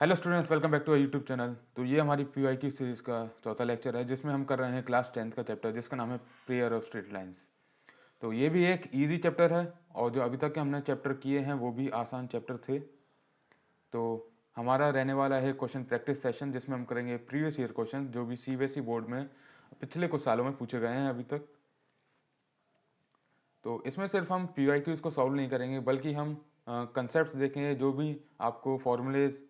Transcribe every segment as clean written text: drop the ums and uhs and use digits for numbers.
Hello students, welcome back to YouTube channel. तो ये हमारी पीवाईक्यू सीरीज़ का चौथा लेक्चर है जिसमें हम कर रहे हैं क्लास 10th का चैप्टर जिसका नाम है प्रेयर ऑफ स्ट्रेट लाइंस। तो ये भी एक इजी चैप्टर है और जो अभी तक के हमने चैप्टर किए हैं वो भी आसान चैप्टर थे। तो हमारा रहने वाला है क्वेश्चन प्रैक्टिस सेशन जिसमें हम करेंगे प्रीवियस ईयर क्वेश्चन जो भी सीबीएसई बोर्ड में पिछले कुछ सालों में पूछे गए हैं अभी तक। तो इसमें सिर्फ हम पीवाईक्यूज को सॉल्व नहीं करेंगे बल्कि हम कंसेप्ट देखेंगे, जो भी आपको फॉर्मूलेज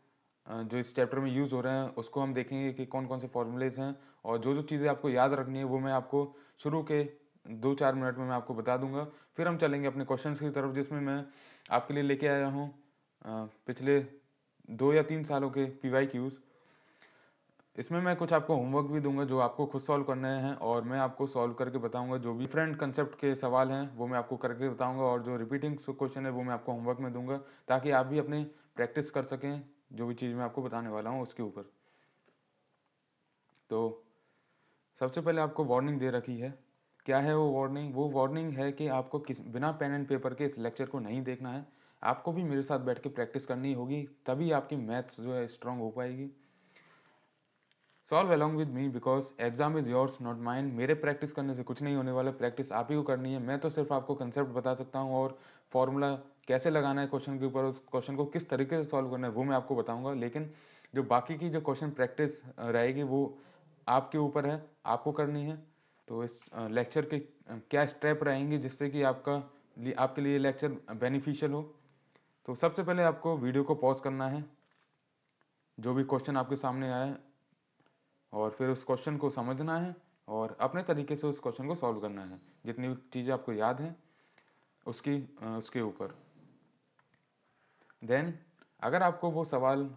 जो इस चैप्टर में यूज़ हो रहे हैं उसको हम देखेंगे कि कौन कौन से फॉर्मूलेज हैं, और जो जो चीज़ें आपको याद रखनी है वो मैं आपको शुरू के 2-4 मिनट में मैं आपको बता दूंगा। फिर हम चलेंगे अपने क्वेश्चंस की तरफ जिसमें मैं आपके लिए लेके आया हूँ पिछले 2 या 3 सालों के पीवाईक्यूज। इसमें मैं कुछ आपको होमवर्क भी दूंगा जो आपको खुद सॉल्व करने हैं, और मैं आपको सॉल्व करके बताऊंगा। जो भी डिफरेंट कंसेप्ट के सवाल हैं वो मैं आपको करके बताऊंगा, और जो रिपीटिंग क्वेश्चन है वो मैं आपको होमवर्क में दूंगा ताकि आप भी अपने प्रैक्टिस कर सकें जो भी चीज़ मैं आपको बताने वाला हूँ उसके ऊपर। तो सबसे पहले आपको वार्निंग दे रखी है। क्या है वो वार्निंग? वो वार्निंग है कि आपको बिना पेन एंड पेपर के इस लेक्चर को नहीं देखना है। आपको भी मेरे साथ बैठ के प्रैक्टिस करनी होगी, तभी आपकी मैथ्स जो है स्ट्रांग हो पाएगी। Solve along with me because exam is yours not mine. मेरे प्रैक्टिस करने से कुछ नहीं होने वाला, प्रैक्टिस आप ही को करनी है। मैं तो सिर्फ आपको कंसेप्ट बता सकता हूँ, और फॉर्मूला कैसे लगाना है क्वेश्चन के ऊपर, उस क्वेश्चन को किस तरीके से सॉल्व करना है वो मैं आपको बताऊंगा। लेकिन जो बाकी की जो क्वेश्चन प्रैक्टिस रहेगी वो आपके ऊपर है, आपको करनी है। तो इस लेक्चर के क्या स्टेप रहेंगे जिससे कि आपके लिए लेक्चर बेनिफिशियल हो। तो सबसे पहले आपको वीडियो को पॉज करना है, जो भी क्वेश्चन आपके सामने आए, और फिर उस क्वेश्चन को समझना है और अपने तरीके से उस क्वेश्चन को सॉल्व करना है, जितनी भी चीज़ें आपको याद हैं उसके ऊपर। देन अगर आपको वो सवाल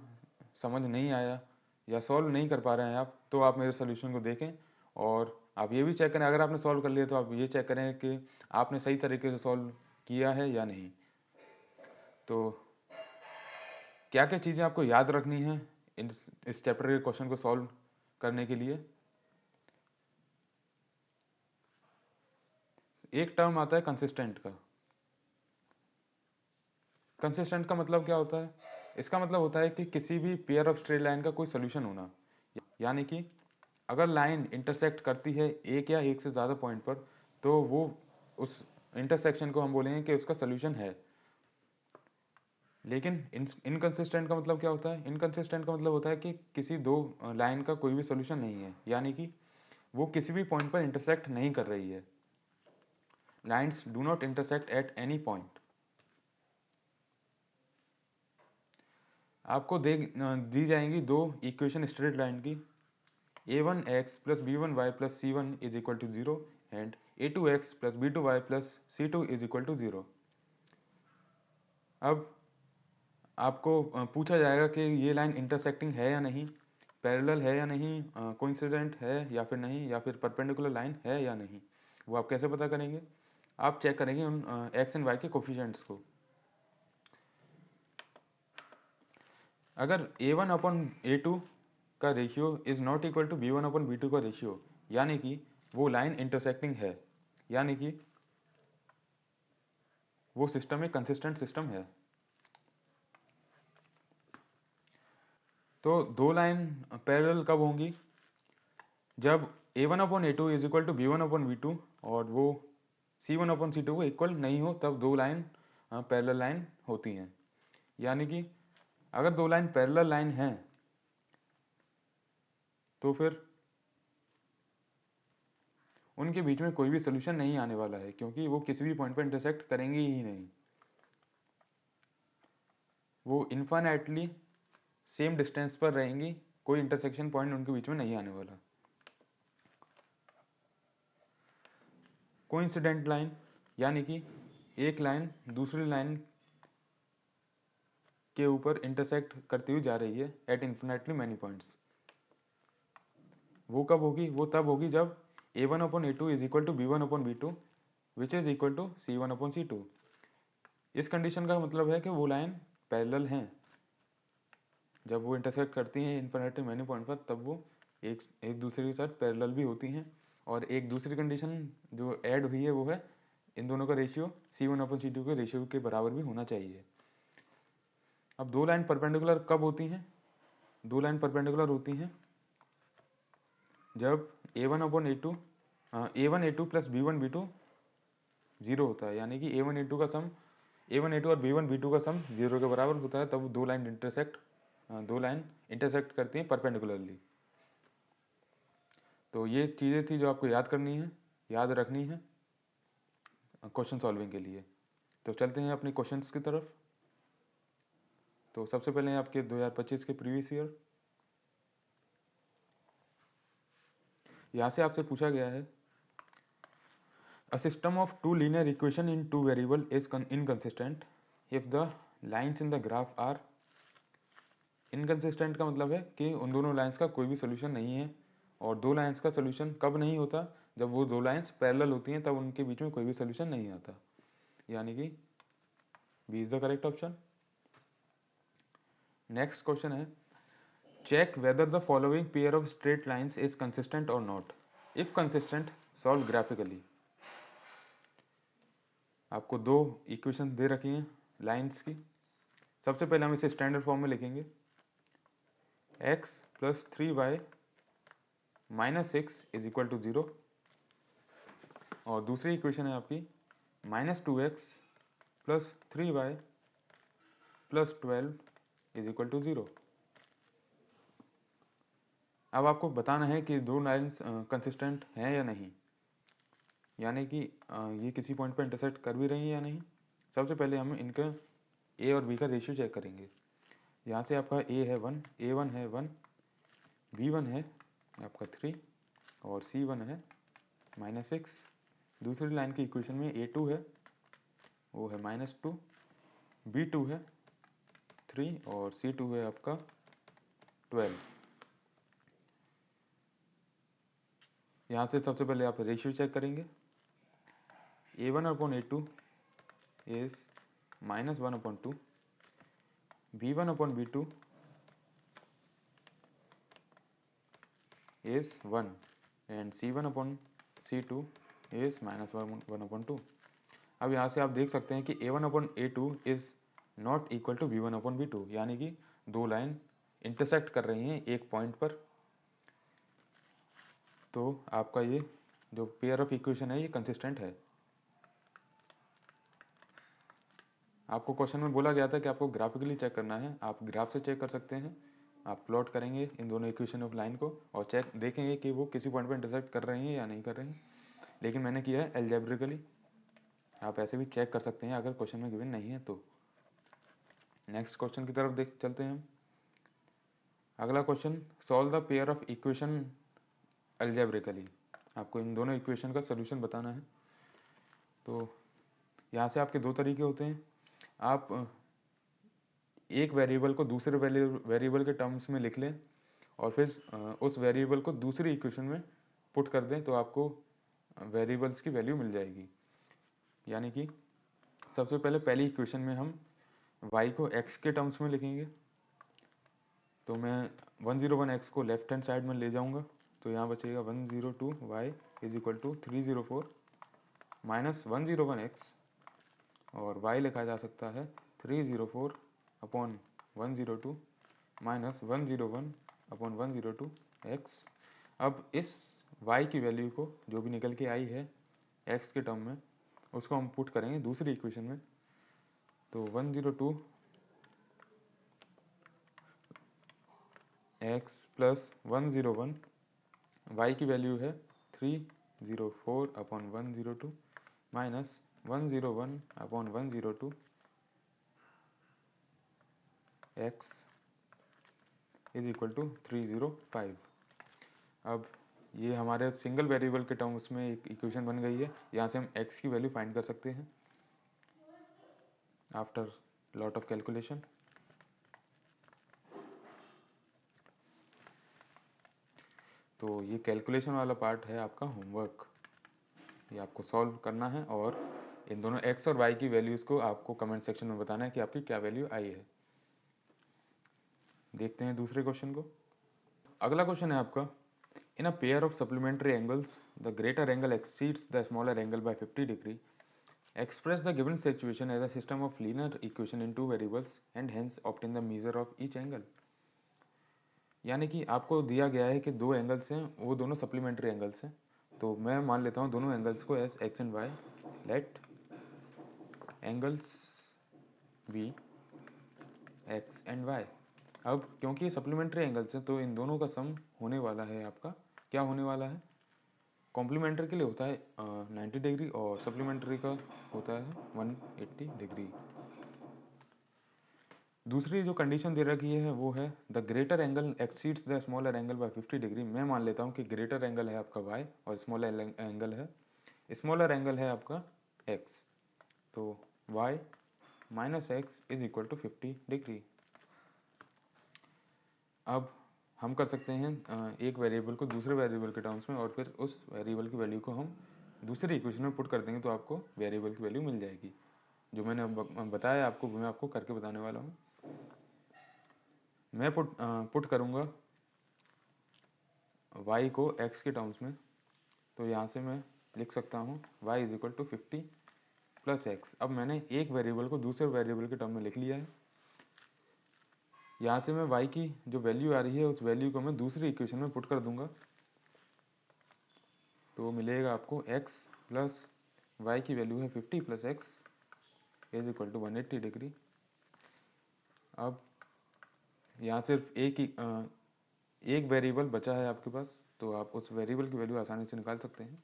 समझ नहीं आया या सॉल्व नहीं कर पा रहे हैं आप, तो आप मेरे सोल्यूशन को देखें, और आप ये भी चेक करें, अगर आपने सॉल्व कर लिया तो आप ये चेक करें कि आपने सही तरीके से सॉल्व किया है या नहीं। तो क्या क्या चीज़ें आपको याद रखनी है इस चैप्टर के क्वेश्चन को सॉल्व करने के लिए? एक टर्म आता है कंसिस्टेंट का। कंसिस्टेंट का मतलब क्या होता है? इसका मतलब होता है कि किसी भी पेयर ऑफ स्ट्रेट लाइन का कोई सोल्यूशन होना। यानी कि अगर लाइन इंटरसेक्ट करती है एक या एक से ज़्यादा पॉइंट पर, तो वो उस इंटरसेक्शन को हम बोलेंगे कि उसका सोल्यूशन है। लेकिन इनकंसिस्टेंट का मतलब क्या होता है? इनकंसिस्टेंट का मतलब होता है कि किसी दो लाइन का कोई भी सोल्यूशन नहीं है, यानी कि वो किसी भी पॉइंट पर इंटरसेक्ट नहीं कर रही है। Lines do not intersect at any point. आपको दी जाएंगी दो इक्वेशन स्ट्रेट लाइन की, a1x plus b1y plus c1 is equal to 0 and a2x plus b2y plus c2 is equal to 0। अब आपको पूछा जाएगा कि ये लाइन इंटरसेक्टिंग है या नहीं, पैरेलल है या नहीं, कोइंसिडेंट है या फिर नहीं, या फिर परपेंडिकुलर लाइन है या नहीं। वो आप कैसे पता करेंगे? आप चेक करेंगे उन एक्स एंड वाई के कोफिशिएंट्स को। अगर a1 अपॉन a2 का ratio is not equal to b1 upon b2 का रेशियो, यानी कि वो लाइन इंटरसेक्टिंग है, यानी कि वो सिस्टम एक कंसिस्टेंट सिस्टम है। तो दो लाइन पैरेलल कब होंगी? जब a1 upon a2 is equal to b1 upon b2 और वो c1 अपॉन c2 को इक्वल नहीं हो, तब दो लाइन पैरेलल लाइन होती हैं। यानी कि अगर दो लाइन पैरेलल लाइन हैं तो फिर उनके बीच में कोई भी सोल्यूशन नहीं आने वाला है, क्योंकि वो किसी भी पॉइंट पर इंटरसेक्ट करेंगे ही नहीं। वो इन्फाइनाइटली सेम डिस्टेंस पर रहेंगी, कोई इंटरसेक्शन पॉइंट उनके बीच में नहीं आने वाला। कोइंसिडेंट लाइन यानी कि एक लाइन दूसरी लाइन के ऊपर इंटरसेक्ट करती हुई जा रही है एट इन्फिनेटली मैनी पॉइंट्स। वो कब होगी? वो तब होगी जब a1 upon a2 is equal to b1 upon b2 which is equal to c1 upon c2। इस कंडीशन का मतलब है कि वो लाइन पैरेलल हैं। जब वो इंटरसेक्ट करती हैं इन्फिनेटली मैनी पॉइंट पर, तब वो एक एक दूसरे के साथ पैरेलल भी होती हैं। और एक दूसरी कंडीशन जो ऐड हुई है वो है इन दोनों का रेशियो c1 अपॉन c2 के रेशियो के बराबर भी होना चाहिए। अब दो लाइन परपेंडिकुलर कब होती हैं? दो लाइन परपेंडिकुलर होती हैं जब a1 a2 plus b1 b2 zero होता है, यानी कि a1 a2 का सम a1 a2 और b1 b2 का सम जीरो के बराबर होता है, तब दो लाइन इंटरसेक्ट करती हैं परपेंडिकुलरली। तो ये चीज़ें थी जो आपको याद रखनी है क्वेश्चन सॉल्विंग के लिए। तो चलते हैं अपने क्वेश्चंस की तरफ। तो सबसे पहले आपके 2025 के प्रीवियस ईयर, यहाँ से आपसे पूछा गया है A system of two linear equation in two variable is inconsistent if the lines in the graph are inconsistent। का मतलब है कि उन दोनों लाइंस का कोई भी सोल्यूशन नहीं है। और दो लाइंस का सोल्यूशन कब नहीं होता? जब वो दो लाइंस पैरेलल होती हैं, तब उनके बीच में कोई भी सोल्यूशन नहीं आता, यानी कि B is the correct option. Next question है check whether the following pair of straight lines is consistent और not. If consistent solve graphically. आपको दो इक्वेशन दे रखी हैं लाइंस की। सबसे पहले हम इसे स्टैंडर्ड फॉर्म में लिखेंगे, x plus 3y minus 6 is equal to 0। और दूसरी इक्वेशन है आपकी -2x plus 3y plus 12 is equal to 0। अब आपको बताना है कि दो लाइन्स कंसिस्टेंट हैं या नहीं, यानी कि ये किसी पॉइंट पर इंटरसेक्ट कर भी रही हैं या नहीं। सबसे पहले हम इनका a और b का रेशियो चेक करेंगे। यहाँ से आपका a है 1, a1 है 1, b1 है आपका 3 और c1 है -6। दूसरी लाइन की इक्वेशन में a2 है, वो है -2, b2 है 3 और c2 है आपका 12। यहाँ से सबसे पहले आप रेशियो चेक करेंगे। a1/a2 is -1/2, b1/b2 is 1 and c1/c2 is -1/2। अब यहाँ से आप देख सकते हैं कि a1/a2 is not equal to b1/b2, यानी कि दो लाइन इंटरसेक्ट कर रही हैं एक पॉइंट पर। तो आपका ये जो पेयर ऑफ इक्वेशन है ये कंसिस्टेंट है। आपको क्वेश्चन में बोला गया था कि आपको ग्राफिकली चेक करना है। आप ग्राफ से चेक कर सकते हैं। आप प्लॉट करेंगे इन दोनों इक्वेशन ऑफ लाइन को और चेक देखेंगे कि वो किसी पॉइंट पर इंटरसेक्ट कर रही हैं या नहीं कर रही हैं। लेकिन मैंने किया है एल्जेब्रिकली, आप ऐसे भी चेक कर सकते हैं अगर क्वेश्चन में गिवन नहीं है तो। नेक्स्ट क्वेश्चन की तरफ देख चलते हैं हम। अगला question, solve the pair of equation algebraically. आपको इन दोनों इक्वेशन का सोल्यूशन बताना है। तो यहाँ से आपके दो तरीके होते हैं। आप एक वेरिएबल को दूसरे वेरिएबल के टर्म्स में लिख लें और फिर उस वेरिएबल को दूसरी इक्वेशन में पुट कर दें, तो आपको वेरिएबल्स की वैल्यू मिल जाएगी। यानी कि सबसे पहले पहली इक्वेशन में हम y को x के टर्म्स में लिखेंगे। तो मैं 101x को लेफ्ट हैंड साइड में ले जाऊंगा, तो यहाँ बचेगा 102y is equal to 304 minus 101x, और y लिखा जा सकता है 304 अपॉन 102 माइनस 101 अपॉन 102x। अब इस y की वैल्यू को जो भी निकल के आई है x के टर्म में, उसको हम पुट करेंगे दूसरी इक्वेशन में। तो 102 x प्लस 101, y की वैल्यू है 304 upon 102 minus 101 upon 102 x is equal to 305। अब ये हमारे सिंगल वेरिएबल के टर्म्स में एक इक्वेशन बन गई है। यहाँ से हम x की वैल्यू फाइंड कर सकते हैं आफ्टर लॉट ऑफ कैलकुलेशन। तो ये कैलकुलेशन वाला पार्ट है आपका होमवर्क, ये आपको सॉल्व करना है और इन दोनों x और y की वैल्यूज़ को आपको कमेंट सेक्शन में बताना है कि आपकी क्या वैल्यू आई है। देखते हैं दूसरे क्वेश्चन को। अगला क्वेश्चन है आपका, in a pair of supplementary angles the greater angle exceeds the smaller angle by 50 degree. Express the given situation as a system of linear equation in two variables and hence obtain the measure of each angle. यानी कि आपको दिया गया है कि दो angles हैं, वो दोनों सप्लीमेंट्री एंगल्स हैं। तो मैं मान लेता हूँ दोनों एंगल्स को as x and y. Let angles be x and y. अब क्योंकि ये सप्लीमेंट्री एंगल्स हैं तो इन दोनों का सम होने वाला है आपका, क्या होने वाला है, कॉम्प्लीमेंट्री के लिए होता है 90 डिग्री और सप्लीमेंट्री का होता है 180 डिग्री। दूसरी जो कंडीशन दे रखी है वो है the greater angle exceeds the smaller angle by 50 degree. मैं मान लेता हूँ कि ग्रेटर एंगल है आपका y और स्मॉलर एंगल है आपका x। तो y minus x is equal to 50 degree. अब हम कर सकते हैं एक वेरिएबल को दूसरे वेरिएबल के टर्म्स में और फिर उस वेरिएबल की वैल्यू को हम दूसरी इक्वेशन में पुट कर देंगे तो आपको वेरिएबल की वैल्यू मिल जाएगी। जो मैंने बताया आपको मैं आपको करके बताने वाला हूँ। मैं पुट करूँगा y को x के टर्म्स में, तो यहाँ से मैं लिख सकता हूँ y is equal to 50 plus x. अब मैंने एक वेरिएबल को दूसरे वेरिएबल के टर्म में लिख लिया है। यहाँ से मैं y की जो वैल्यू आ रही है उस वैल्यू को मैं दूसरी इक्वेशन में पुट कर दूंगा, तो मिलेगा आपको x प्लस y की वैल्यू है 50 plus x is equal to 180 degree. अब यहाँ सिर्फ एक वेरिएबल बचा है आपके पास, तो आप उस वेरिएबल की वैल्यू आसानी से निकाल सकते हैं।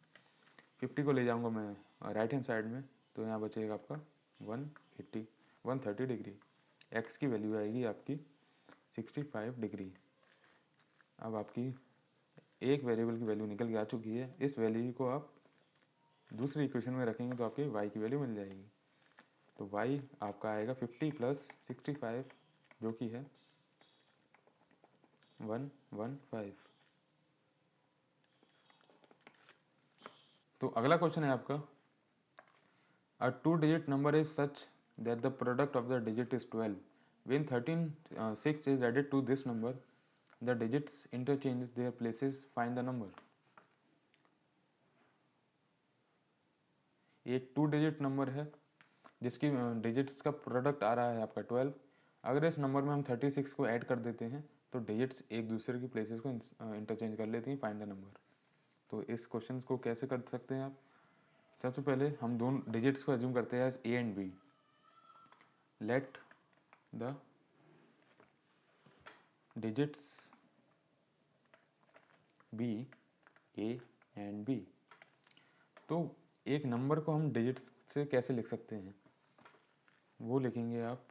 50 को ले जाऊंगा मैं राइट हैंड साइड में, तो यहाँ बचेगा आपका 130 डिग्री। x की वैल्यू आएगी आपकी 65 डिग्री। अब आपकी एक वेरिएबल की वैल्यू निकल के आ चुकी है। इस वैल्यू को आप दूसरी इक्वेशन में रखेंगे तो आपकी y की वैल्यू मिल जाएगी। तो y आपका आएगा 50 प्लस 65 जो कि है 115। तो अगला क्वेश्चन है आपका A two-digit number is such that the product of the digit is 12. When 6 is added to this number, the digits interchange their places. Find the number. एक टू डिजिट नंबर है जिसकी डिजिट्स का product आ रहा है आपका 12। अगर इस number में हम 36 को ऐड कर देते हैं तो डिजिट्स एक दूसरे की प्लेसेस को इंटरचेंज कर लेती हैं। Find the number. तो इस क्वेश्चन को कैसे कर सकते हैं आप? सबसे पहले हम दोनों डिजिट्स को एज्यूम करते हैं as a and b. Let the digits be a and b। तो एक नंबर को हम डिजिट्स से कैसे लिख सकते हैं वो लिखेंगे आप।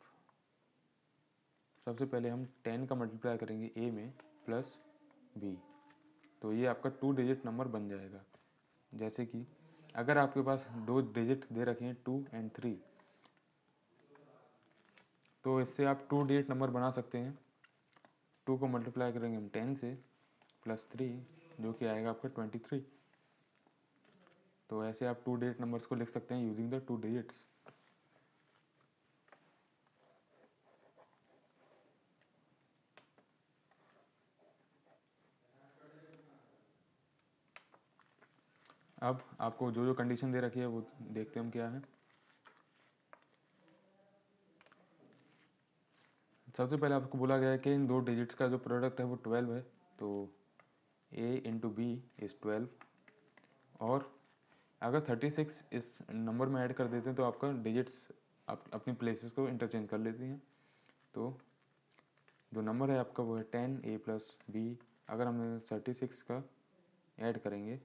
सबसे पहले हम 10 का मल्टीप्लाई करेंगे a में प्लस b, तो ये आपका टू डिजिट नंबर बन जाएगा। जैसे कि अगर आपके पास दो डिजिट दे रखे हैं 2 एंड 3, तो इससे आप टू डिजिट नंबर बना सकते हैं। 2 को मल्टीप्लाई करेंगे हम 10 से प्लस 3 जो कि आएगा आपका 23। तो ऐसे आप टू डिजिट नंबर्स को लिख सकते हैं यूजिंग द टू डिजिट्स। अब आपको जो जो कंडीशन दे रखी है वो देखते हैं हम क्या है। सबसे पहले आपको बोला गया है कि इन दो डिजिट्स का जो प्रोडक्ट है वो 12 है, तो a इंटू बी इज़ 12। और अगर 36 इस नंबर में ऐड कर देते हैं तो आपका डिजिट्स अपनी प्लेसेस को इंटरचेंज कर लेती हैं। तो जो नंबर है आपका वो है 10 a प्लस बी। अगर हम 36 का ऐड करेंगे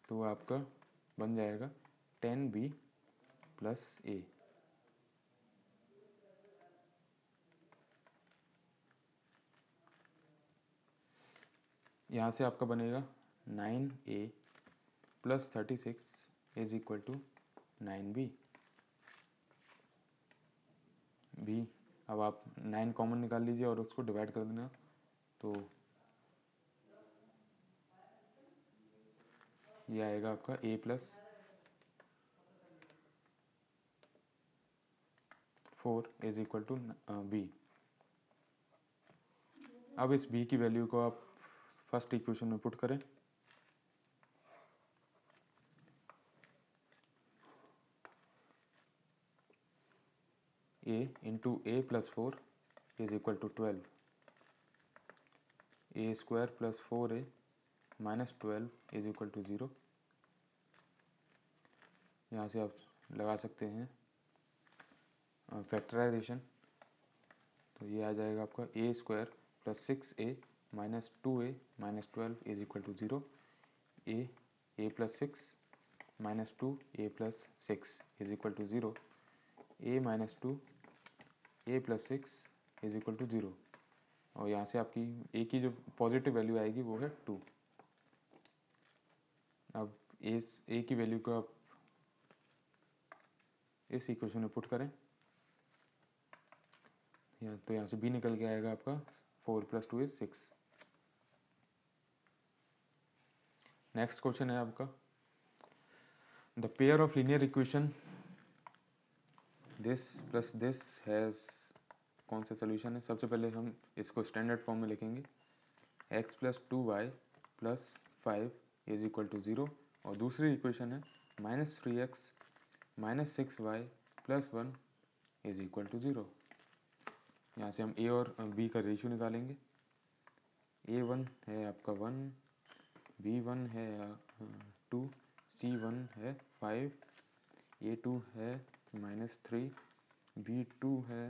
तो आपका बन जाएगा 10 b प्लस a। यहाँ से आपका बनेगा 9a plus 36 is equal to 9b। b अब आप 9 कॉमन निकाल लीजिए और उसको डिवाइड कर देना, तो ये आएगा आपका a plus 4 is equal to b। अब इस b की वैल्यू को आप फर्स्ट इक्वेशन में पुट करें। a into a plus 4 is equal to 12। A square plus 4a minus 12 is equal to 0। यहाँ से आप लगा सकते हैं फैक्टराइजेशन, तो ये आ जाएगा आपका a square plus 6a minus 2a minus 12 is equal to 0। A plus 6 minus 2 a plus 6 is equal to 0। A minus 2 a plus 6 is equal to 0। और यहाँ से आपकी ए की जो पॉजिटिव वैल्यू आएगी वो है 2। अब ए की वैल्यू को आप इस इक्वेशन में पुट करें, तो यहाँ से बी निकल के आएगा आपका 4 प्लस 2 इज 6। नेक्स्ट क्वेश्चन है आपका the pair of linear equation this plus this has, कौन सा सोल्यूशन है। सबसे पहले हम इसको स्टैंडर्ड फॉर्म में लिखेंगे, x plus 2y plus 5 is equal to 0। और दूसरी इक्वेशन है minus 3x minus 6y plus 1 is equal to 0। यहाँ से हम a और b का रेशियो निकालेंगे। a1 है आपका 1, b1 है 2, c1 है 5, a2 है माइनस 3, b2 है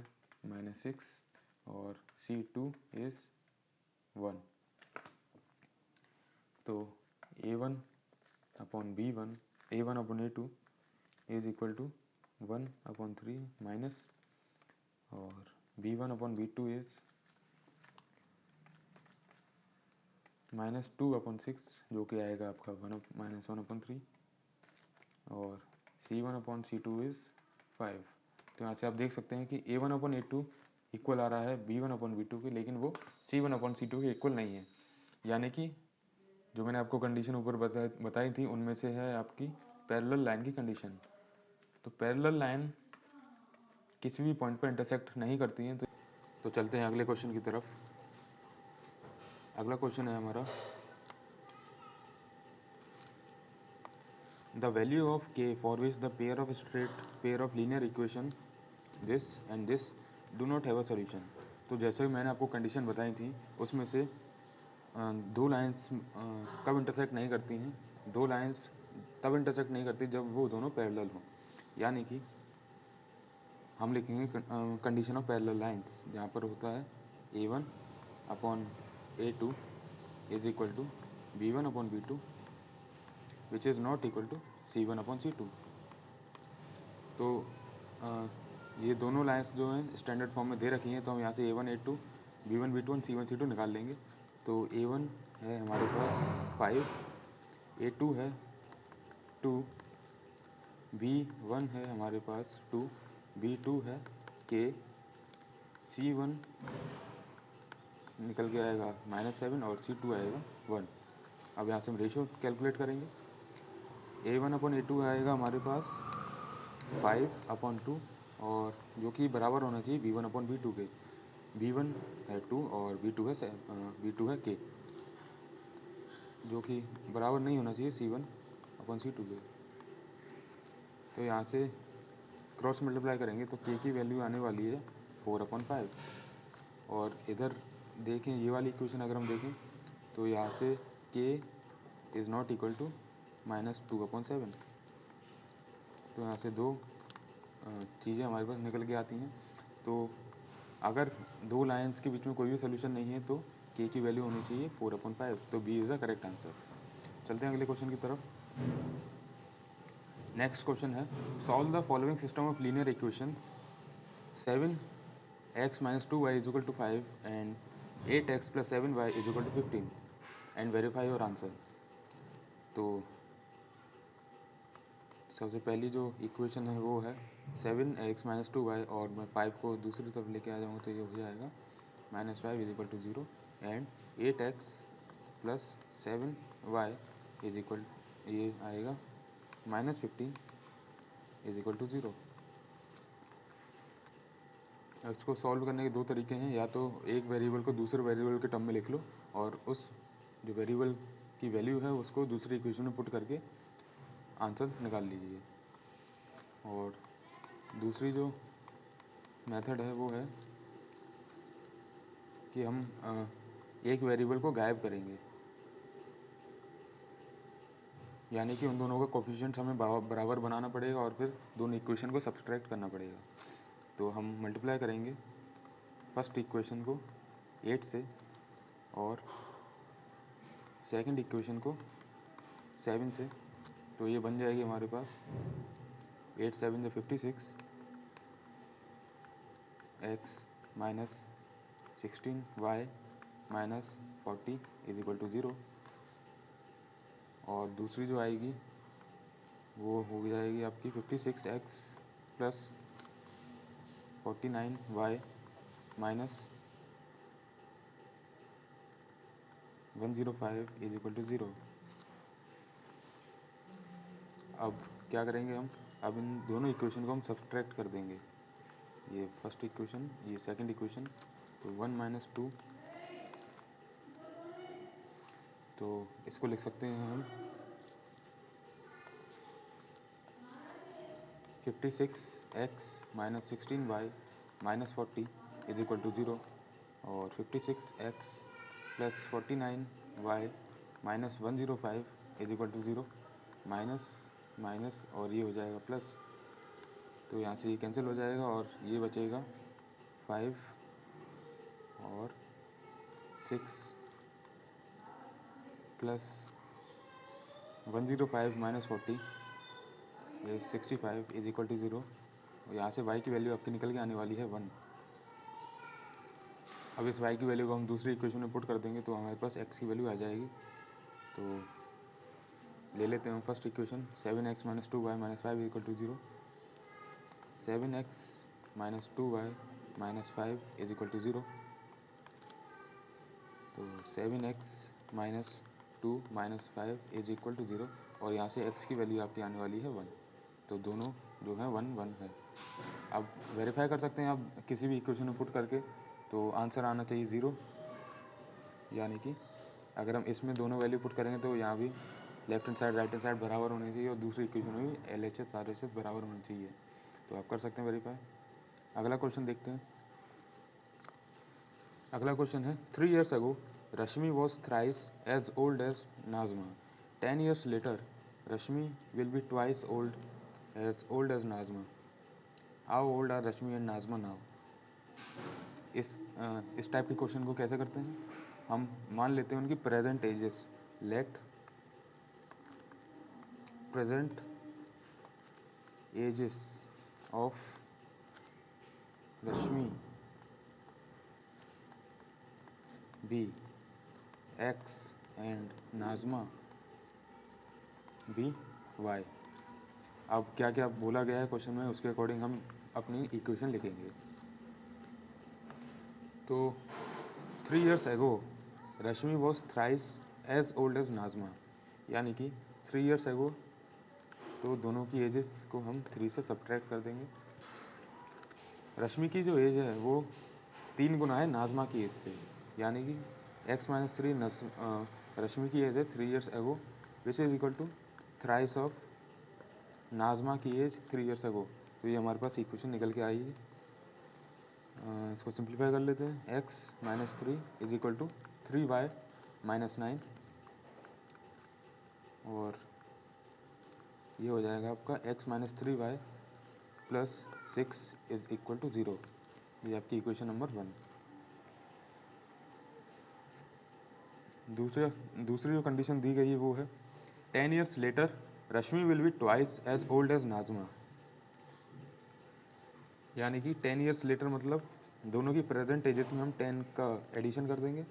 माइनस 6 और c2 इज 1। तो a1 upon b1 a1 upon a2 is equal to 1 upon 3 minus, और b1 upon b2 is minus 2 upon 6 जो कि आएगा आपका 1 माइनस 1 अपॉन 3, और c1 अपॉन c2 इज 5। तो यहाँ से आप देख सकते हैं कि a1 अपॉन a2 इक्वल आ रहा है b1 अपॉन b2 के, लेकिन वो c1 अपॉन c2 के इक्वल नहीं है। यानी कि जो मैंने आपको कंडीशन ऊपर बताई थी उनमें से है आपकी पैरेलल लाइन की कंडीशन। तो पैरेलल लाइन किसी भी पॉइंट पर इंटरसेक्ट नहीं करती हैं। तो चलते हैं अगले क्वेश्चन की तरफ। अगला क्वेश्चन है हमारा the value of k for which the pair of straight pair of linear equation this and this do not have a solution. तो जैसे मैंने आपको कंडीशन बताई थी उसमें से दो लाइंस कब इंटरसेक्ट नहीं करती हैं, दो लाइंस तब इंटरसेक्ट नहीं करती जब वो दोनों पैरेलल हों। यानी कि हम लिखेंगे कंडीशन ऑफ पैरेलल लाइंस, जहाँ पर होता है a1 upon a2 is equal to b1 upon b2 which is not equal to c1 upon c2। तो ये दोनों लाइंस जो हैं स्टैंडर्ड फॉर्म में दे रखी हैं, तो हम यहाँ से a1 a2 b1 b2 और c1 c2 निकाल लेंगे। तो a1 है हमारे पास 5, a2 है 2, b1 है हमारे पास 2, b2 है k, c1 निकल के आएगा -7 और c2 आएगा 1। अब यहाँ से हम रेशियो कैलकुलेट करेंगे। a1 अपॉन a2 आएगा हमारे पास 5 अपॉन 2, और जो कि बराबर होना चाहिए b1 अपॉन b2 के। b1 है 2 और b2 है k, जो कि बराबर नहीं होना चाहिए c1 अपॉन c2 के। तो यहाँ से क्रॉस मल्टीप्लाई करेंगे तो k की वैल्यू आने वाली है 4 अपॉन 5। और इधर देखें ये वाली इक्वेशन अगर हम देखें तो यहाँ से k is not equal to -2 upon 7। तो यहाँ से दो चीज़ें हमारे पास निकल के आती हैं। तो अगर दो लाइंस के बीच में कोई भी सोल्यूशन नहीं है तो k की वैल्यू होनी चाहिए 4 अपॉन 5। तो B is the correct answer. चलते हैं अगले क्वेश्चन की तरफ। नेक्स्ट क्वेश्चन है solve the following system of linear equations 7x minus 2y is equal to 5 and 8x plus 7y is equal to 15 and verify your answer. तो सबसे पहली जो इक्वेशन है वो है 7x माइनस 2y, और मैं 5 को दूसरी तरफ लेके आ जाऊँगा तो ये हो जाएगा -5 is equal to 0 and 8x plus 7y is equal, ये आएगा -15 इज इक्वल टू 0। इसको सॉल्व करने के दो तरीके हैं, या तो एक वेरिएबल को दूसरे वेरिएबल के टर्म में लिख लो और उस जो वेरिएबल की वैल्यू है उसको दूसरी इक्वेशन में पुट करके आंसर निकाल लीजिए। और दूसरी जो मेथड है वो है कि हम एक वेरिएबल को गायब करेंगे, यानी कि उन दोनों का कोफिशिएंट हमें बराबर बनाना पड़ेगा और फिर दोनों इक्वेशन को सब्सट्रैक्ट करना पड़ेगा। तो हम मल्टीप्लाई करेंगे फर्स्ट इक्वेशन को 8 से और सेकंड इक्वेशन को 7 से, तो ये बन जाएगी हमारे पास 8 7 जो 56 x minus 16y minus 40 is equal to 0। और दूसरी जो आएगी वो हो जाएगी आपकी 56x plus 49y minus 105 is equal to 0। अब क्या करेंगे हम, अब इन दोनों इक्वेशन को हम सब्सट्रैक्ट कर देंगे, ये फर्स्ट इक्वेशन ये सेकंड इक्वेशन, तो 1 माइनस 2, तो इसको लिख सकते हैं हम 56x minus 16y minus 40 is equal to 0 और 56x plus 49y minus 105 is equal to 0, minus minus और ये हो जाएगा प्लस, तो यहाँ से ये कैंसिल हो जाएगा और ये बचेगा 5 और 6 प्लस 105 माइनस 40 ये 65 इज इक्वल टू 0। और यहाँ से y की वैल्यू आपकी निकल के आने वाली है 1। अब इस y की वैल्यू को हम दूसरी इक्वेशन में पुट कर देंगे तो हमारे पास x की वैल्यू आ जाएगी। तो ले लेते हैं हम first equation 7x minus 2y minus 5 equal to 0, 7x minus 2y minus 5 is equal to 0। तो 7x minus 2 minus 5 is equal to 0 और यहाँ से x की वैल्यू आपकी आने वाली है 1। तो दोनों जो है 1 1 है। अब वेरीफाई कर सकते हैं आप किसी भी इक्वेशन में पुट करके, तो आंसर आना चाहिए 0, यानी कि अगर हम इसमें दोनों वैल्यू पुट करेंगे तो यहाँ भी left hand side right hand side बराबर होनी चाहिए और दूसरी इक्वेशन में भी LHS RHS बराबर होनी चाहिए। तो आप कर सकते हैं वेरीफाई। अगला क्वेश्चन देखते हैं। अगला क्वेश्चन है 3 years ago Rashmi was thrice as old as Nazma. 10 years later Rashmi will be twice old as Nazma. How old are Rashmi and Nazma now? इस टाइप के क्वेश्चन को कैसे करते हैं, हम मान लेते हैं उनकी present ages. Let present ages of Rashmi be x and Nazma be y। अब क्या क्या बोला गया है क्वेश्चन में उसके अकॉर्डिंग हम अपनी इक्वेशन लिखेंगे। तो 3 years ago Rashmi was thrice as old as Najma, यानी कि 3 years ago, तो दोनों की एजेस को हम 3 से सब्ट्रैक्ट कर देंगे। रश्मि की जो एज है वो 3 गुना है नाजमा की एज से, यानी कि x माइनस 3 रश्मि की एज है 3 years ago which is equal to thrice of Najma की एज 3 years ago। तो ये हमारे पास इक्वेशन निकल के आएगी। इसको सिंप्लीफाई कर लेते हैं। x minus 3 is equal to 3y minus 9 और ये हो जाएगा आपका x minus 3y plus 6 is equal to 0। ये आपकी इक्वेशन नंबर 1। दूसरी जो कंडीशन दी गई है वो है 10 years later Rashmi will be twice as old as Najma, यानी कि 10 years later मतलब दोनों की प्रेजेंट एजेस में हम 10 का एडिशन कर देंगे।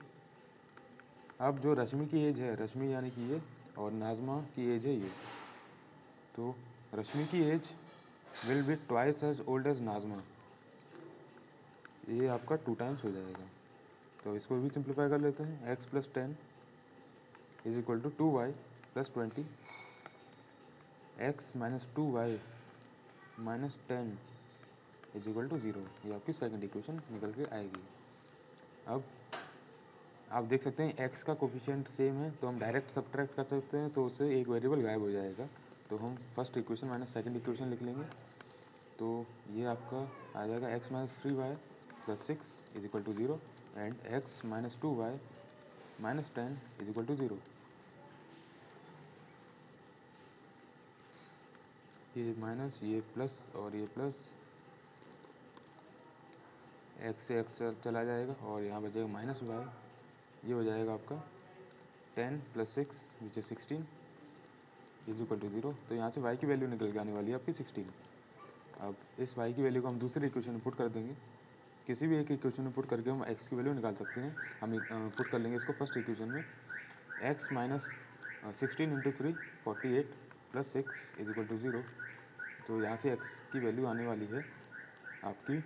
अब जो रश्मि की एज है, रश्मि यानी कि ये, और नाजमा की एज है ये, तो रश्मि की age will be twice as old as Najma, ये आपका 2 टाइम्स हो जाएगा। तो इसको भी सिंप्लीफाई कर लेते हैं। x plus 10 is equal to 2y plus 20, x minus 2y minus 10 is equal to 0। ये आपकी सेकंड इक्वेशन निकल के आएगी। अब आप देख सकते हैं x का कोफिशिएंट सेम है तो हम डायरेक्ट सब्ट्रैक्ट कर सकते हैं, तो उससे एक वेरिएबल गायब हो जाएगा। तो हम first equation minus second equation लिख लेंगे। तो ये आपका आ जाएगा x minus 3y plus 6 is equal to 0 and x minus 2y minus 10 is equal to 0। ये माइनस, ये प्लस और ये प्लस, एक्स से एक्स चला जाएगा और यहाँ बचेगा माइनस वाई। ये हो जाएगा आपका 10 + 6 which is 16 is equal to 0। तो यहाँ से y की वैल्यू निकल के आने वाली है आपकी 16। अब इस y की वैल्यू को हम दूसरी इक्वेशन में पुट कर देंगे। किसी भी एक इक्वेशन में पुट करके हम x की वैल्यू निकाल सकते हैं। हम पुट कर लेंगे इसको फर्स्ट इक्वेशन में, x minus 16 × 3 48 + 6 is equal to 0। तो यहाँ से x की वैल्यू आने वाली है आपकी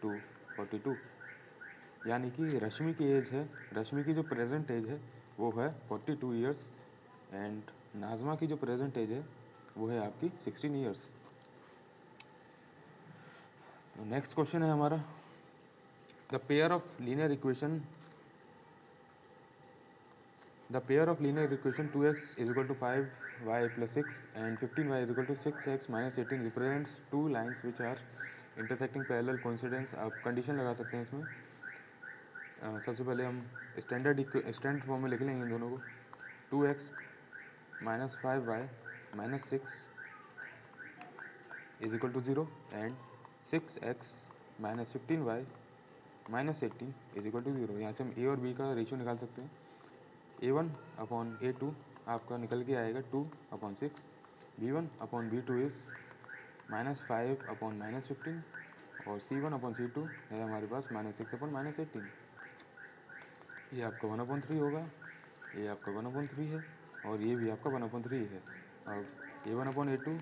242, यानी कि रश्मि की एज है, रश्मि की जो प्रेजेंट एज है वो है 42 ईयर्स एंड नाज़मा की जो प्रेजेंट एज है वो है आपकी 16 ईयर्स। तो नेक्स्ट क्वेश्चन है हमारा, the pair of linear equation 2x is equal to 5y plus 6 and 15y is equal to 6x minus 18 represents two lines which are intersecting parallel coincidence। आप condition लगा सकते हैं इसमें। सबसे पहले हम स्टैंडर्ड फॉर्म में लिख लेंगे इन दोनों को। 2x minus 5y minus 6 is equal to 0 and 6x minus 15y minus 18 is equal to 0। यहाँ से हम a और b का रेशियो निकाल सकते हैं। a1/a2 आपका निकल के आएगा 2/6, b1/b2 इज -5/-15 और c1/c2 है हमारे पास -6/-18। ये आपका 1/3 होगा, ये आपका 1/3 है और ये भी आपका 1/3 है। अब a1/a2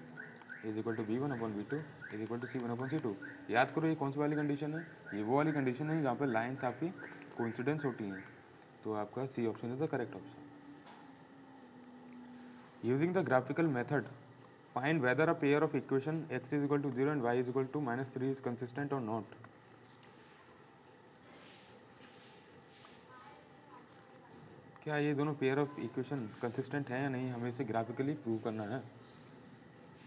is equal to b1/b2 is equal to c1/c2। याद करो ये कौन सी वाली कंडीशन है, ये वो वाली कंडीशन है जहाँ पर लाइन्स आपकी कोइंसिडेंस होती हैं। तो आपका C option is the correct option. Using the graphical method find whether a pair of equation x is equal to 0 and y is equal to -3 is consistent और नॉट। क्या ये दोनों पेयर ऑफ इक्वेशन कंसिस्टेंट हैं या नहीं, हमें इसे graphically prove करना है।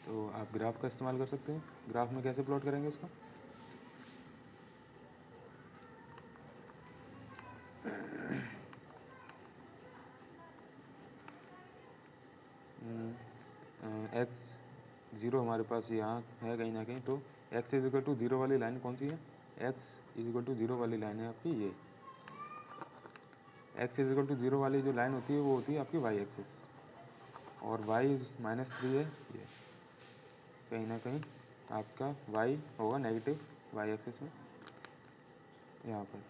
तो आप ग्राफ का इस्तेमाल कर सकते हैं। ग्राफ में कैसे प्लॉट करेंगे इसको, x 0 हमारे पास यहाँ है कहीं ना कहीं, तो x इज इक्वल टू 0 वाली लाइन कौन सी है, x इज इक्वल टू 0 वाली लाइन है आपकी ये। x इज इक्वल टू 0 वाली जो लाइन होती है वो होती है आपकी y एक्सिस और y -3 है ये, कहीं ना कहीं आपका y होगा नेगेटिव y एक्सिस में यहाँ पर।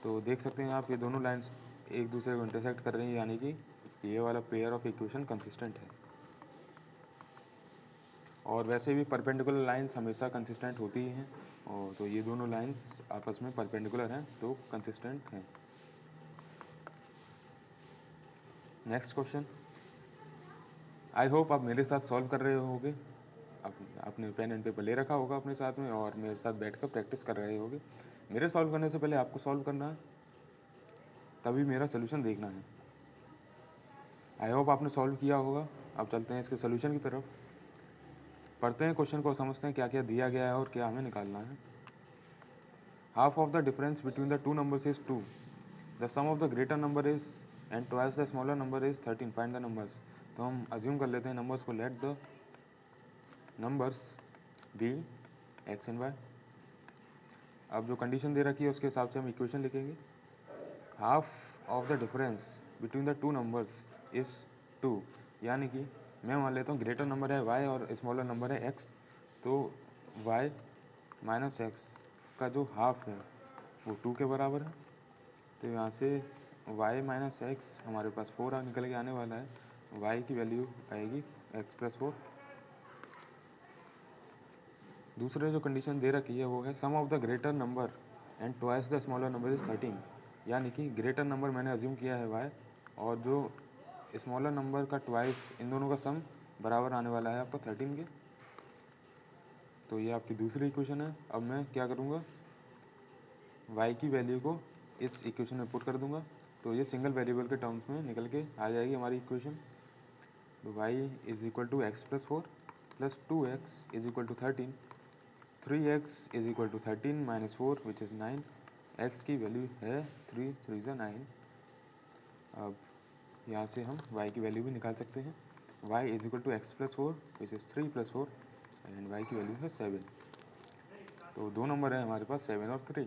तो देख सकते हैं आप ये दोनों लाइंस एक दूसरे को इंटरसेक्ट कर रही हैं, यानी कि ये वाला पेयर ऑफ इक्वेशन कंसिस्टेंट है। और वैसे भी परपेंडिकुलर लाइंस हमेशा कंसिस्टेंट होती ही हैं, और तो ये दोनों लाइंस आपस में परपेंडिकुलर हैं तो कंसिस्टेंट हैं। नेक्स्ट क्वेश्चन, आई होप आप मेरे साथ सॉल्व कर रहे होगे, अपने पेन एंड पेपर ले रखा होगा अपने साथ में और मेरे साथ बैठकर प्रैक्टिस कर रहे होगे। मेरे सॉल्व करने से पहले आपको सॉल्व करना है, तभी मेरा सोल्यूशन देखना है। आई होप आपने सॉल्व किया होगा। अब चलते हैं इसके सोल्यूशन की तरफ, पढ़ते हैं क्वेश्चन को, समझते हैं क्या क्या दिया गया है और क्या हमें निकालना है। Half of the difference between the two numbers is 2, the sum of the greater number is and twice the smaller number is 13, find the numbers. तो हम अज्यूम कर लेते हैं नंबर्स को, let the numbers be x and y. अब जो condition दे रखी है उसके हिसाब से हम इक्वेशन लिखेंगे। Half of the difference between the two numbers is 2, यानी कि मैं मान लेता हूँ ग्रेटर नंबर है y और स्मॉलर नंबर है x, तो y माइनस एक्स का जो हाफ है वो 2 के बराबर है। तो यहाँ से y माइनस एक्स हमारे पास 4 निकल के आने वाला है, y की वैल्यू आएगी x + 4। दूसरे जो कंडीशन दे रखी है वो है sum of the greater number and twice the smaller number is 13, यानी कि ग्रेटर नंबर मैंने अज्यूम किया है y और जो स्मॉलर नंबर का ट्वाइस, इन दोनों का सम बराबर आने वाला है आपका 13 के। तो ये आपकी दूसरी इक्वेशन है। अब मैं क्या करूँगा, y की वैल्यू को इस इक्वेशन में पुट कर दूंगा, तो ये सिंगल वेरिएबल के टर्म्स में निकल के आ जाएगी हमारी इक्वेशन। तो y is equal to x + 4 + 2x is equal to 13 3x is equal to 13 minus 4 which is 9। x की वैल्यू है 3 3 ज़ा 9। अब यहाँ से हम y की वैल्यू भी निकाल सकते हैं। y is equal to x plus 4 which is 3 plus 4 and y की वैल्यू है 7। तो दो नंबर है हमारे पास 7 और 3।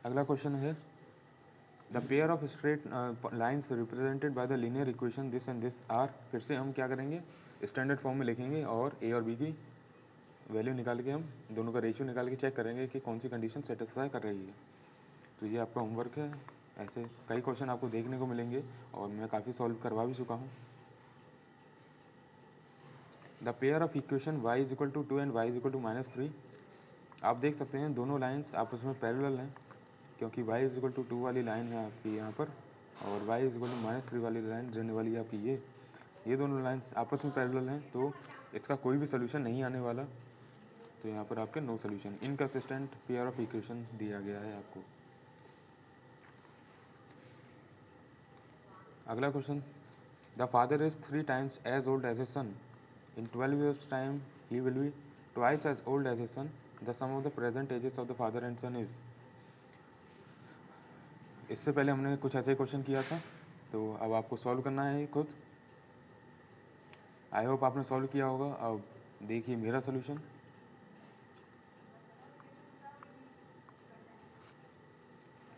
अगला क्वेश्चन है the pair of straight lines represented by the linear equation this and this are. फिर से हम क्या करेंगे, स्टैंडर्ड फॉर्म में लिखेंगे और ए और बी की वैल्यू निकाल के हम दोनों का रेशियो निकाल के चेक करेंगे कि कौन सी कंडीशन सेटिस्फाई कर रही है। तो ये आपका होमवर्क है। ऐसे कई क्वेश्चन आपको देखने को मिलेंगे और मैं काफ़ी सॉल्व करवा भी चुका हूँ। The pair of equation y is equal to 2 and y is equal to -3। आप देख सकते हैं दोनों लाइन्स आपस में पैरेलल हैं, क्योंकि y इज इक्वल टू 2 वाली लाइन है आपकी यहाँ पर और y इज इक्वल टू -3 वाली लाइन रहने वाली है आपकी ये दोनों लाइन्स आपस में पैरेलल हैं, तो इसका कोई भी सोल्यूशन नहीं आने वाला। तो यहाँ पर आपके no solution, inconsistent pair of equation दिया गया है आपको। अगला question, the father is 3 times as old as a son. In 12 years time he will be twice as old as his son. The sum of the present ages of the father and son is। इससे पहले हमने कुछ ऐसे question किया था, तो अब आपको सॉल्व करना है खुद। आई होप आपने सॉल्व किया होगा। अब देखिए मेरा सोल्यूशन।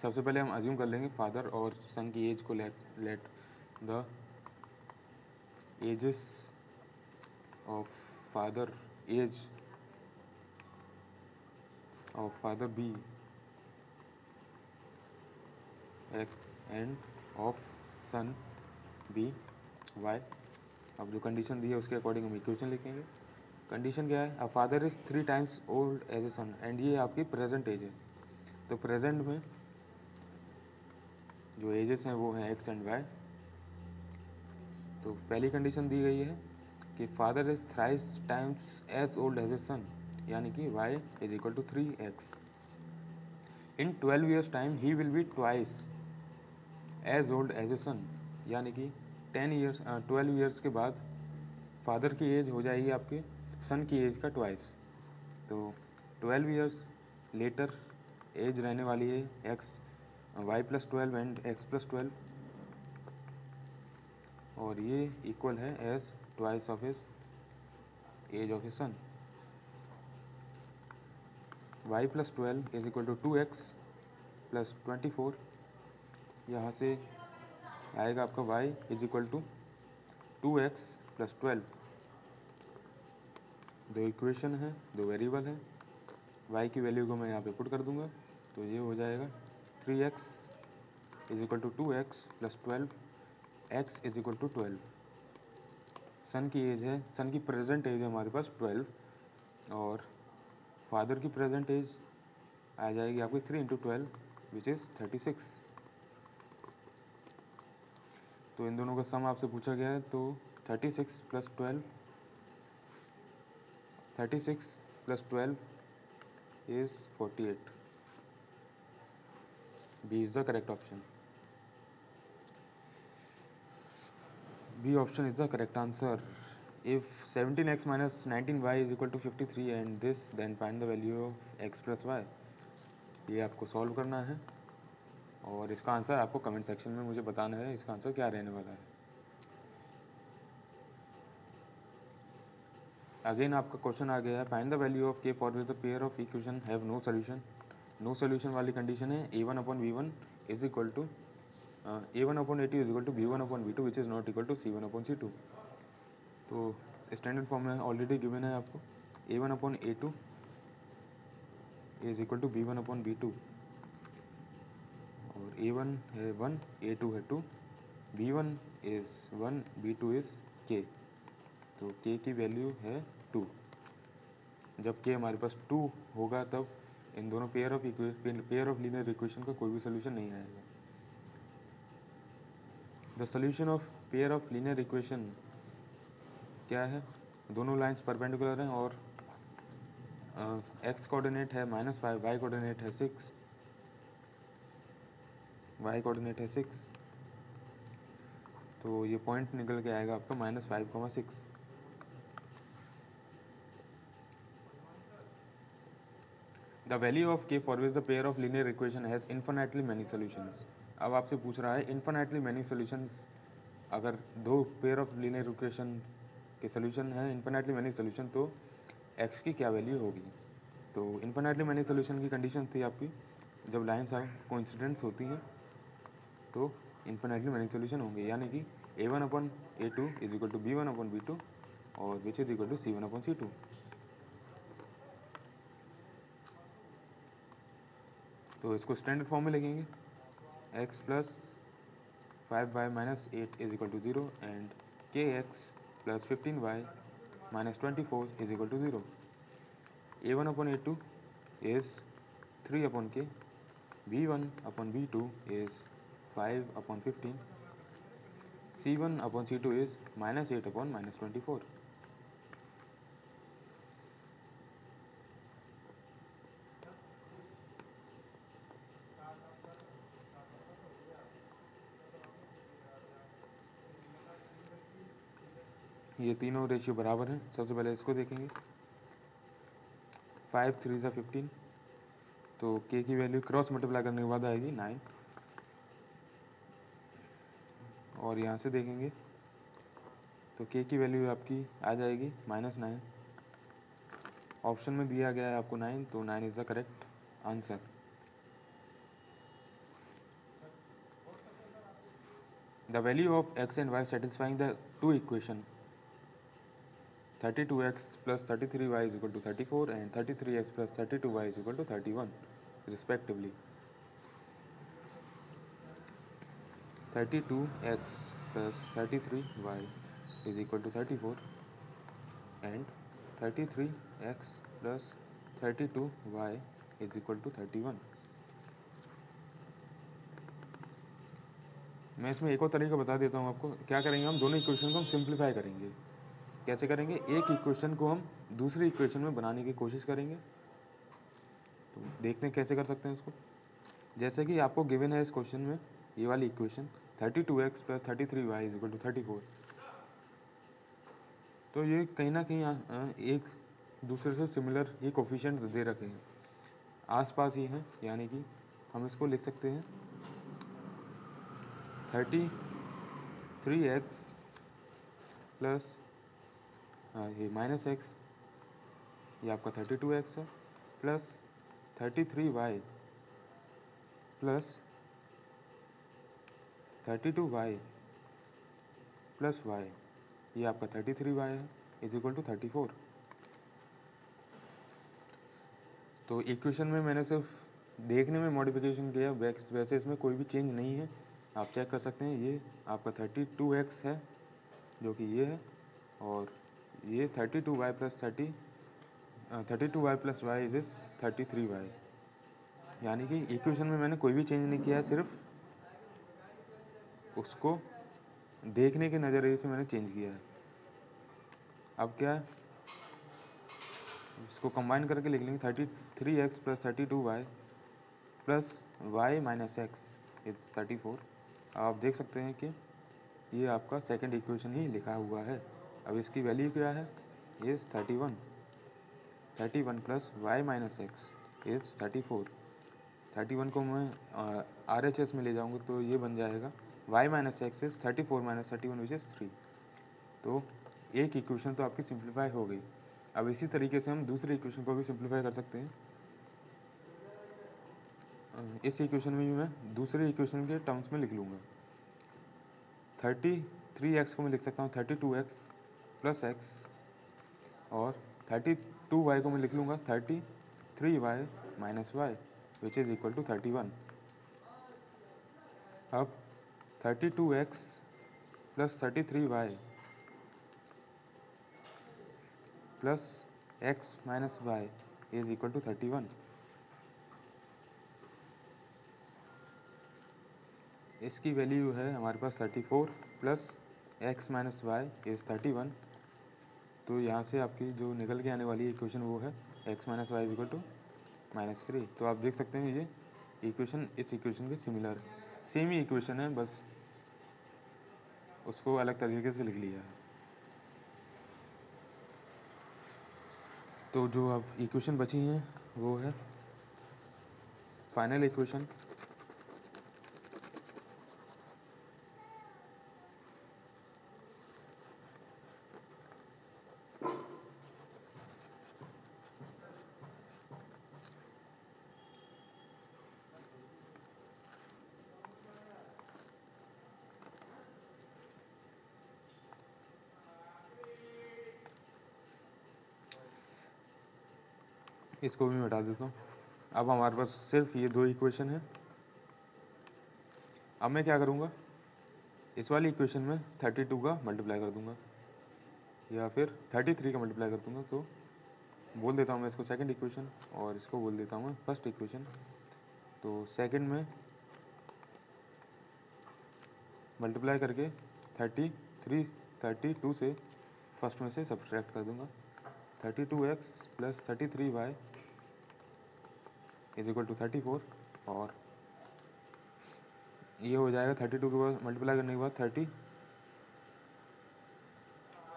सबसे पहले हम अज्यूम कर लेंगे फादर और सन की एज को let the ages of father be x and of son be y. अब जो कंडीशन दी है उसके अकॉर्डिंग हम इक्वेशन लिखेंगे। कंडीशन क्या है, a father is 3 times old as a son and ये आपकी प्रेजेंट एज है। तो प्रेजेंट में जो एजेस हैं वो हैं एक्स एंड वाई। तो पहली कंडीशन दी गई है कि father is thrice times as old as a son, यानी कि Y is equal to 3x। In 12 years time he will be twice as old as a son, यानी कि 12 ईयर्स के बाद फादर की एज हो जाएगी आपके सन की एज का ट्वाइस। तो 12 ईयर्स लेटर एज रहने वाली है x y plus 12 and x plus 12, और ये इक्वल है age twice of his age of his son. Y plus 12 is equal to 2x plus 24। यहाँ से आएगा आपका y is equal to 2x plus 12। दो इक्वेशन है, दो वेरिएबल है। y की वैल्यू को मैं यहाँ पे पुट कर दूंगा, तो ये हो जाएगा 3x is equal to 2x plus 12, x is equal to 12। Son की एज है, सन की प्रेजेंट एज है हमारे पास 12 और फादर की प्रेजेंट एज आ जाएगी आपकी 3 इंटू 12 विच इज़ 36। तो इन दोनों का सम आपसे पूछा गया है, तो 36 plus 12 is 48। B is the correct option. B option is the correct answer. If 17x minus 19y is equal to 53 and this, then find the value of x plus y। ये आपको सॉल्व करना है और इसका answer आपको comment section में मुझे बताना है इसका आंसर क्या रहने वाला है। अगेन आपका क्वेश्चन आ गया है, find the value of k for which the pair of equation have no solution. No solution वाली कंडीशन है a1 upon v1 is equal to a1 upon a2 is equal to b1 upon v2 which is not equal to c1 upon c2। तो standard form में already given है आपको, a1 upon a2 is equal to b1 upon b2, और a1 है 1 a2 है 2, b1 is 1 b2 is k। तो k की value है 2। जब k हमारे पास 2 होगा तब इन दोनों पेयर ऑफ लीनियर इक्वेशन का कोई भी सोल्यूशन नहीं आएगा। The solution of pair of linear equation क्या है, दोनों लाइंस परपेंडिकुलर हैं और x कोऑर्डिनेट है -5, y कोऑर्डिनेट है 6, तो ये पॉइंट निकल के आएगा आपका -5, 6। The value of k for which the pair of linear equation has infinitely many solutions. अब आपसे पूछ रहा है इन्फिनिटली मैनी सॉल्यूशंस, अगर दो पेयर ऑफ लीनियर इक्वेशन के सॉल्यूशन है इन्फिनिटली मैनी सॉल्यूशन, तो x की क्या वैल्यू होगी। तो इन्फिनिटली मैनी सॉल्यूशन की कंडीशन थी आपकी, जब लाइन्स कोइंसिडेंस होती हैं तो इन्फिनिटली मैनी सॉल्यूशन होंगे, यानी कि a1/a2 is equal to b1/b2 और विच इज इक्वल टू c1/c2। तो इसको स्टैंडर्ड फॉर्म में लिखेंगे, x plus 5y minus 8 is equal to 0 and kx plus 15y minus 24 is equal to 0। a1/a2 is 3/k, b1/b2 is 5/15, c1/c2 is minus 8/minus 24। ये तीनों ratio बराबर हैं। सबसे पहले इसको देखेंगे, 5 3 सा 15, तो k की वैल्यू क्रॉस मल्टीप्लाई करने के बाद आएगी 9, और यहाँ से देखेंगे तो k की वैल्यू आपकी आ जाएगी -9। ऑप्शन में दिया गया है आपको 9, तो 9 is the correct answer. The value of x and y satisfying the two equation 32x plus 33y is equal to 34 and 33x plus 32y is equal to 31 respectively। 32x plus 33y is equal to 34 and 33x plus 32y is equal to 31। मैं इसमें एक और तरीका बता देता हूँ आपको। क्या करेंगे, हम दोनों इक्वेशन को हम सिंप्लीफाई करेंगे। कैसे करेंगे, एक इक्वेशन को हम दूसरी इक्वेशन में बनाने की कोशिश करेंगे। तो देखते हैं कैसे कर सकते हैं इसको। जैसे कि आपको गिवन है इस क्वेश्चन में ये वाली equation 32x plus 33y is equal to 34, तो ये कहीं ना कहीं एक दूसरे से सिमिलर ये कोफिशिएंट्स दे रखे हैं, आसपास ही हैं, यानी कि हम इसको लिख सकते हैं 33x प्लस ये माइनस एक्स, ये आपका 32x है, plus 33y plus 32y plus y, ये आपका 33y है, इज इक्वल टू 34। तो इक्वेशन में मैंने सिर्फ देखने में मॉडिफिकेशन किया, वैसे इसमें कोई भी चेंज नहीं है। आप चेक कर सकते हैं, ये आपका 32x है जो कि ये है, और ये 32y plus 32y plus Y is 33y, यानी कि इक्वेशन में मैंने कोई भी चेंज नहीं किया है, सिर्फ उसको देखने के नज़रिए से मैंने चेंज किया है। अब क्या है, इसको कंबाइन करके लिख लेंगे 33x plus 32y plus y minus x is 34। आप देख सकते हैं कि ये आपका सेकंड इक्वेशन ही लिखा हुआ है। अब इसकी वैल्यू क्या है, is 31 plus y minus x is 34। 31 को मैं RHS में ले जाऊंगा तो ये बन जाएगा y minus x is 34 minus 31 which is 3। तो एक इक्वेशन तो आपकी सिंप्लीफाई हो गई। अब इसी तरीके से हम दूसरे इक्वेशन को भी सिंप्लीफाई कर सकते हैं। इस इक्वेशन में भी मैं दूसरे इक्वेशन के टर्म्स में लिख लूँगा। 33x को मैं लिख सकता हूँ 32x प्लस एक्स, और 32y को मैं लिख लूँगा 33y minus y which is equal to 31। अब 32x plus 33y plus x minus y is equal to 31। इसकी वैल्यू है हमारे पास 34 plus x minus y is 31। तो यहाँ से आपकी जो निकल के आने वाली इक्वेशन वो है x minus y is equal to -3। तो आप देख सकते हैं ये इक्वेशन इस इक्वेशन के सिमिलर है, सेम ही इक्वेशन है, बस उसको अलग तरीके से लिख लिया है। तो जो अब इक्वेशन बची हैं वो है फाइनल इक्वेशन इसको भी मैं हटा देता हूँ। अब हमारे पास सिर्फ ये दो इक्वेशन है। अब मैं क्या करूँगा, इस वाली इक्वेशन में 32 का मल्टीप्लाई कर दूंगा या फिर 33 का मल्टीप्लाई कर दूंगा। तो बोल देता हूँ मैं इसको सेकंड इक्वेशन और इसको बोल देता हूँ मैं फर्स्ट इक्वेशन। तो सेकंड में मल्टीप्लाई करके 32 से फर्स्ट में से सब्सट्रैक्ट कर दूंगा। 32x plus 33y is equal to 34 और ये हो जाएगा 32 के बाद मल्टीप्लाई करने के बाद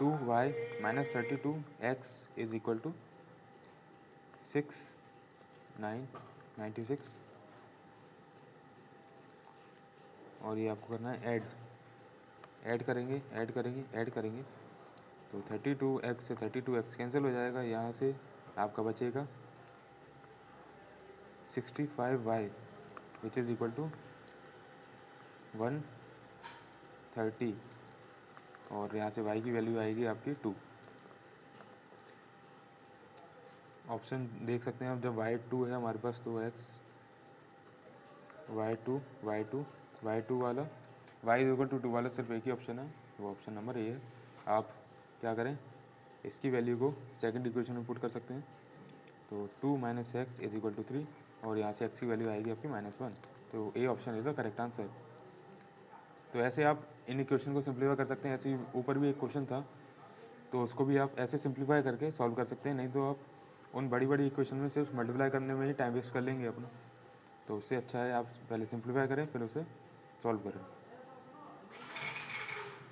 32y minus 32x is equal to 96 और ये आपको करना है ऐड करेंगे तो 32x से 32x कैंसिल हो जाएगा। यहाँ से आपका बचेगा 65y which is equal to 130 और यहाँ से y की वैल्यू आएगी आपकी 2। ऑप्शन देख सकते हैं आप, जब y2 है हमारे पास तो x y2 वाला y इक्वल टू 2 वाला सिर्फ एक ही ऑप्शन है, वो ऑप्शन नंबर ए है। आप क्या करें, इसकी वैल्यू को सेकंड इक्वेशन में पुट कर सकते हैं। तो 2 minus x is equal to 3 और यहाँ से x की वैल्यू आएगी आपकी -1। तो A option is the correct answer. तो ऐसे आप इन इक्वेशन को सिंप्लीफाई कर सकते हैं। ऐसे ही ऊपर भी एक क्वेश्चन था तो उसको भी आप ऐसे सिंप्लीफाई करके सॉल्व कर सकते हैं, नहीं तो आप उन बड़ी इक्वेशन में सिर्फ मल्टीप्लाई करने में ही टाइम वेस्ट कर लेंगे अपना। तो उससे अच्छा है आप पहले सिंप्लीफाई करें फिर उसे सॉल्व करें।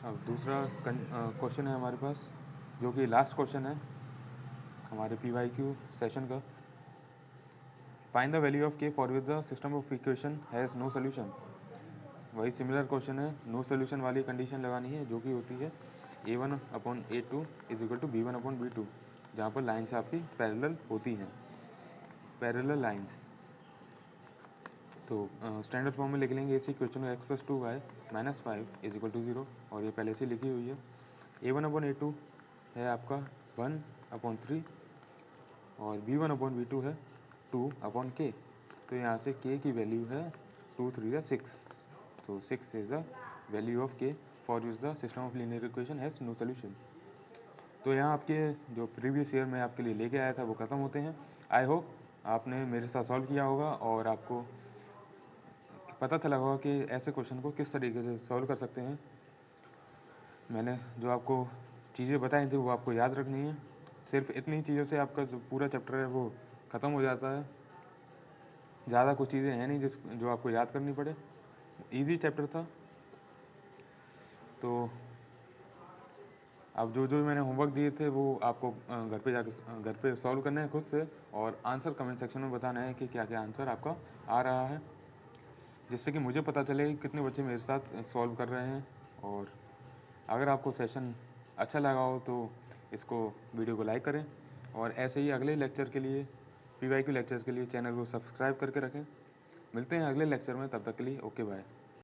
अब दूसरा क्वेश्चन है हमारे पास, जो कि लास्ट क्वेश्चन है हमारे PYQ सेशन का। Find the value of k for which the system of equation has no solution. वही सिमिलर क्वेश्चन है, नो सोल्यूशन वाली कंडीशन लगानी है जो कि होती है a1/a2 is equal to b1/b2, जहाँ पर लाइन्स आपकी पैरेलल होती हैं, पैरेलल लाइन्स। तो स्टैंडर्ड फॉर्म में लिख लेंगे इसी क्वेश्चन में x + 2y - 5 is equal to 0 और ये पहले से लिखी हुई है। a1/a2 है आपका 1/3 और b1/b2 है 2/k। तो यहाँ से k की वैल्यू है 2 3 6, तो 6 is the value of k for which the system of linear equation has no solution. तो यहाँ आपके जो प्रीवियस ईयर में आपके लिए लेके आया था वो ख़त्म होते हैं। आई होप आपने मेरे साथ सॉल्व किया होगा और आपको पता चला होगा कि ऐसे क्वेश्चन को किस तरीके से सॉल्व कर सकते हैं। मैंने जो आपको चीज़ें बताई थी वो आपको याद रखनी है। सिर्फ इतनी चीज़ों से आपका जो पूरा चैप्टर है वो ख़त्म हो जाता है। ज़्यादा कुछ चीज़ें हैं नहीं जो आपको याद करनी पड़े। इजी चैप्टर था। तो अब जो मैंने होमवर्क दिए थे वो आपको घर पे सॉल्व करना है खुद से, और आंसर कमेंट सेक्शन में बताना है कि क्या क्या आंसर आपका आ रहा है, जिससे कि मुझे पता चले कि कितने बच्चे मेरे साथ सॉल्व कर रहे हैं। और अगर आपको सेशन अच्छा लगा हो तो इसको वीडियो को लाइक करें और ऐसे ही अगले लेक्चर के लिए PYQ लेक्चर्स के लिए चैनल को सब्सक्राइब करके रखें। मिलते हैं अगले लेक्चर में, तब तक के लिए ओके बाय।